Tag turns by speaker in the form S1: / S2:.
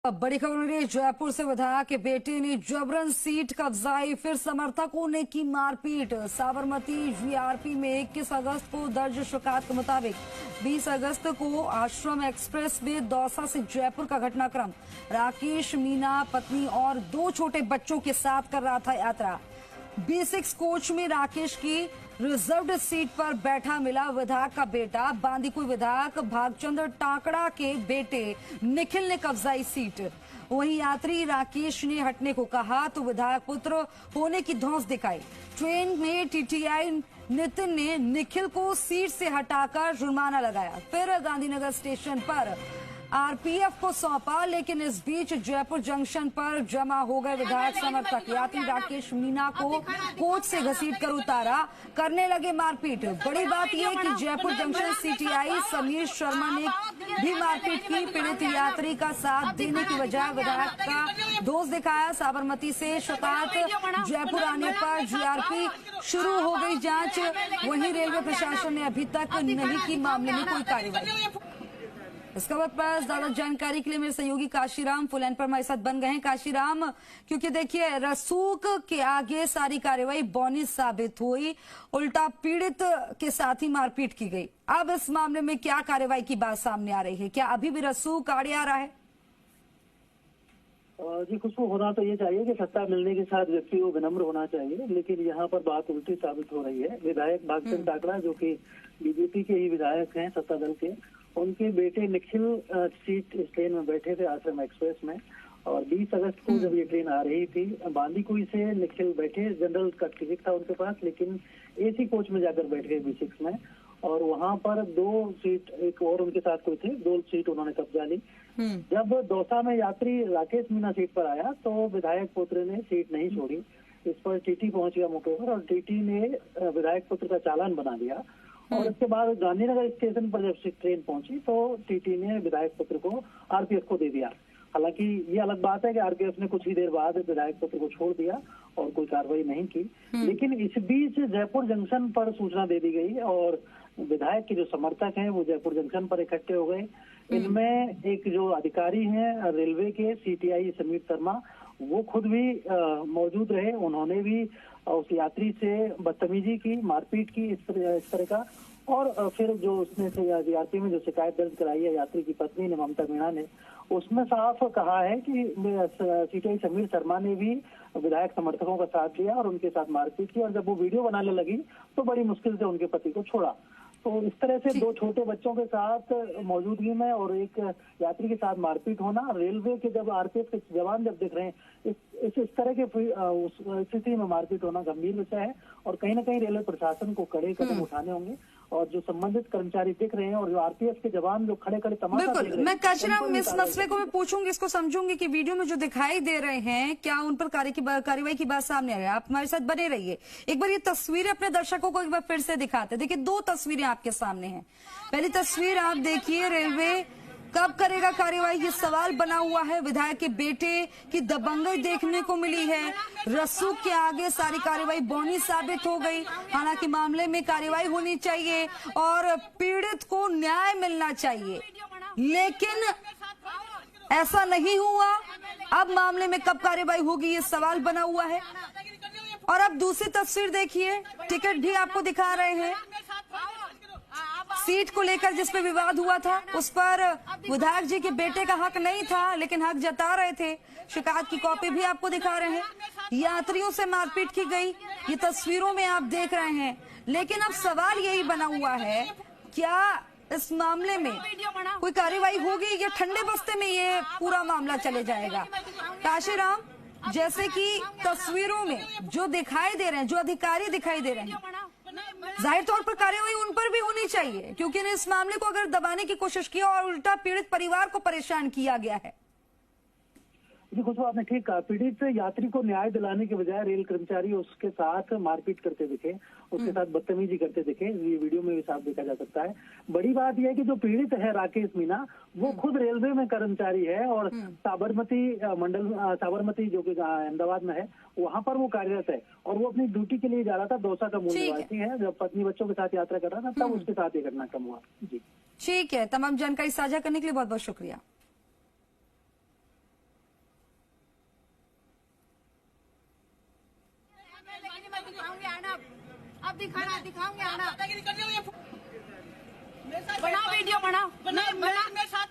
S1: बड़ी खबर मिली है जयपुर से। विधायक के बेटे ने जबरन सीट कब्जाई, फिर समर्थकों ने की मारपीट। साबरमती जीआरपी में 21 अगस्त को दर्ज शिकायत के मुताबिक 20 अगस्त को आश्रम एक्सप्रेस में दौसा से जयपुर का घटनाक्रम। राकेश मीना पत्नी और 2 छोटे बच्चों के साथ कर रहा था यात्रा। B6 कोच में राकेश की रिजर्व्ड सीट पर बैठा मिला विधायक का बेटा। बांदीकुई विधायक भागचंद्र टाकड़ा के बेटे निखिल ने कब्जाई सीट। वहीं यात्री राकेश ने हटने को कहा तो विधायक पुत्र होने की धौंस दिखाई। ट्रेन में टीटीआई नितिन ने निखिल को सीट से हटाकर जुर्माना लगाया, फिर गांधीनगर स्टेशन पर आरपीएफ को सौंपा। लेकिन इस बीच जयपुर जंक्शन पर जमा हो गए विधायक समर्थक। यात्री राकेश मीना को कोच से घसीटकर उतारा, करने लगे मारपीट। बड़ी बात यह कि जयपुर जंक्शन सीटीआई समीर शर्मा ने भी मारपीट की। पीड़ित यात्री का साथ देने की बजाय विधायक का दोष दिखाया। साबरमती से शिकायत जयपुर आने पर जीआरपी शुरू हो गई जांच। वहीं रेलवे प्रशासन ने अभी तक नहीं की मामले में कोई कार्रवाई। इस खबर पर ज्यादा जानकारी के लिए मेरे सहयोगी काशीराम फुल लाइन पर हमारे साथ बन गए हैं। काशीराम, क्योंकि देखिए रसूख के आगे सारी कार्रवाई बौनी साबित हुई, उल्टा पीड़ित के साथ ही मारपीट की गई। अब इस मामले में क्या कार्रवाई की बात सामने आ रही है? क्या अभी भी रसूख आड़े आ रहा है?
S2: जी, कुछ होना तो ये चाहिए कि सत्ता मिलने के साथ व्यक्ति को विनम्र होना चाहिए, लेकिन यहाँ पर बात उल्टी साबित हो रही है। विधायक भागचंद्र टाकड़ा जो कि बीजेपी के ही विधायक हैं, सत्ता दल के, उनके बेटे निखिल सीट इस ट्रेन में बैठे थे आश्रम एक्सप्रेस में। और 20 अगस्त को जब ये ट्रेन आ रही थी, बांदीकुई से निखिल बैठे, जनरल का टिकट था उनके पास, लेकिन एसी कोच में जाकर बैठ गए B6 में। और वहां पर 2 सीट, एक और उनके साथ कोई थे, 2 सीट उन्होंने कब्जा ली। जब दौसा में यात्री राकेश मीना सीट पर आया तो विधायक पुत्र ने सीट नहीं छोड़ी। इस पर टीटी पहुंच गया मौके पर और टीटी ने विधायक पुत्र का चालान बना दिया। और इसके बाद गांधीनगर स्टेशन पर जब ट्रेन पहुंची तो टीटी ने विधायक पुत्र को आरपीएफ को दे दिया। हालांकि ये अलग बात है कि आरपीएफ ने कुछ ही देर बाद विधायक पुत्र को छोड़ दिया और कोई कार्रवाई नहीं की। लेकिन इस बीच जयपुर जंक्शन पर सूचना दे दी गई और विधायक के जो समर्थक हैं वो जयपुर जंक्शन पर इकट्ठे हो गए। इनमें एक जो अधिकारी हैं रेलवे के सीटीआई समीर शर्मा, वो खुद भी मौजूद रहे। उन्होंने भी उस यात्री से बदतमीजी की, मारपीट की इस तरह का। और फिर जो उसने जीआरपी में जो शिकायत दर्ज कराई है यात्री की पत्नी ने, ममता मीणा ने, उसमें साफ कहा है कि सीटीआई समीर शर्मा ने भी विधायक समर्थकों का साथ दिया और उनके साथ मारपीट की। और जब वो वीडियो बनाने लगी तो बड़ी मुश्किल से उनके पति को छोड़ा। तो इस तरह से 2 छोटे बच्चों के साथ मौजूदगी में और एक यात्री के साथ मारपीट होना, रेलवे के जब आरपीएफ के जवान जब देख रहे हैं इस तरह के स्थिति में मारपीट होना गंभीर विषय है। और कहीं ना कहीं रेलवे प्रशासन को कड़े कदम उठाने होंगे। और जो संबंधित कर्मचारी दिख रहे हैं और जो आरपीएफ के जवान जो खड़े खड़े तमाशा देख रहे हैं,
S1: मैं काशीराम इस मसले को मैं पूछूंगी, इसको समझूंगी कि वीडियो में जो दिखाई दे रहे हैं क्या उन पर कार्रवाई की बात सामने आ रही है। आप हमारे साथ बने रहिए। एक बार ये तस्वीरें अपने दर्शकों को एक बार फिर से दिखाते। देखिए 2 तस्वीरें आपके सामने हैं। पहली तस्वीर आप देखिए, रेलवे कब करेगा कार्रवाई, ये सवाल बना हुआ है। विधायक के बेटे की दबंगई देखने को मिली है। रसूख के आगे सारी कार्रवाई बौनी साबित हो गई। हालांकि मामले में कार्रवाई होनी चाहिए और पीड़ित को न्याय मिलना चाहिए, लेकिन ऐसा नहीं हुआ। अब मामले में कब कार्रवाई होगी ये सवाल बना हुआ है। और अब दूसरी तस्वीर देखिए, टिकट भी आपको दिखा रहे हैं। सीट को लेकर जिस पे विवाद हुआ था उस पर विधायक जी के बेटे का हक नहीं था, लेकिन हक जता रहे थे। शिकायत की कॉपी भी आपको दिखा रहे हैं। यात्रियों से मारपीट की गई, ये तस्वीरों में आप देख रहे हैं। लेकिन अब सवाल यही बना हुआ है, क्या इस मामले में कोई कार्रवाई होगी या ठंडे बस्ते में ये पूरा मामला चले जाएगा? काशीराम, जैसे कि तस्वीरों में जो दिखाई दे रहे हैं, जो अधिकारी दिखाई दे रहे हैं, जाहिर तौर पर कार्रवाई उन पर भी होनी चाहिए, क्योंकि इस मामले को अगर दबाने की कोशिश की और उल्टा पीड़ित परिवार को परेशान किया गया है।
S2: जी, कुछ आपने ठीक कहा। पीड़ित यात्री को न्याय दिलाने के बजाय रेल कर्मचारी उसके साथ मारपीट करते दिखे, उसके साथ बदतमीजी करते दिखे। ये वीडियो में भी साफ देखा जा सकता है। बड़ी बात यह है कि जो पीड़ित है राकेश मीना, वो खुद रेलवे में कर्मचारी है और साबरमती जो कि अहमदाबाद में है, वहाँ पर वो कार्यरत है। और वो अपनी ड्यूटी के लिए जा रहा था। दौसा का मूल निवासी है। जब पत्नी बच्चों के साथ यात्रा कर रहा था तब उसके साथ ये घटनाक्रम हुआ। जी,
S1: ठीक है। तमाम जानकारी साझा करने के लिए बहुत बहुत शुक्रिया।
S3: दिखाऊंगी आना, अब दिखाना दिखाऊंगी आना, बनाओ वीडियो बनाओ, नहीं बना मेरे साथ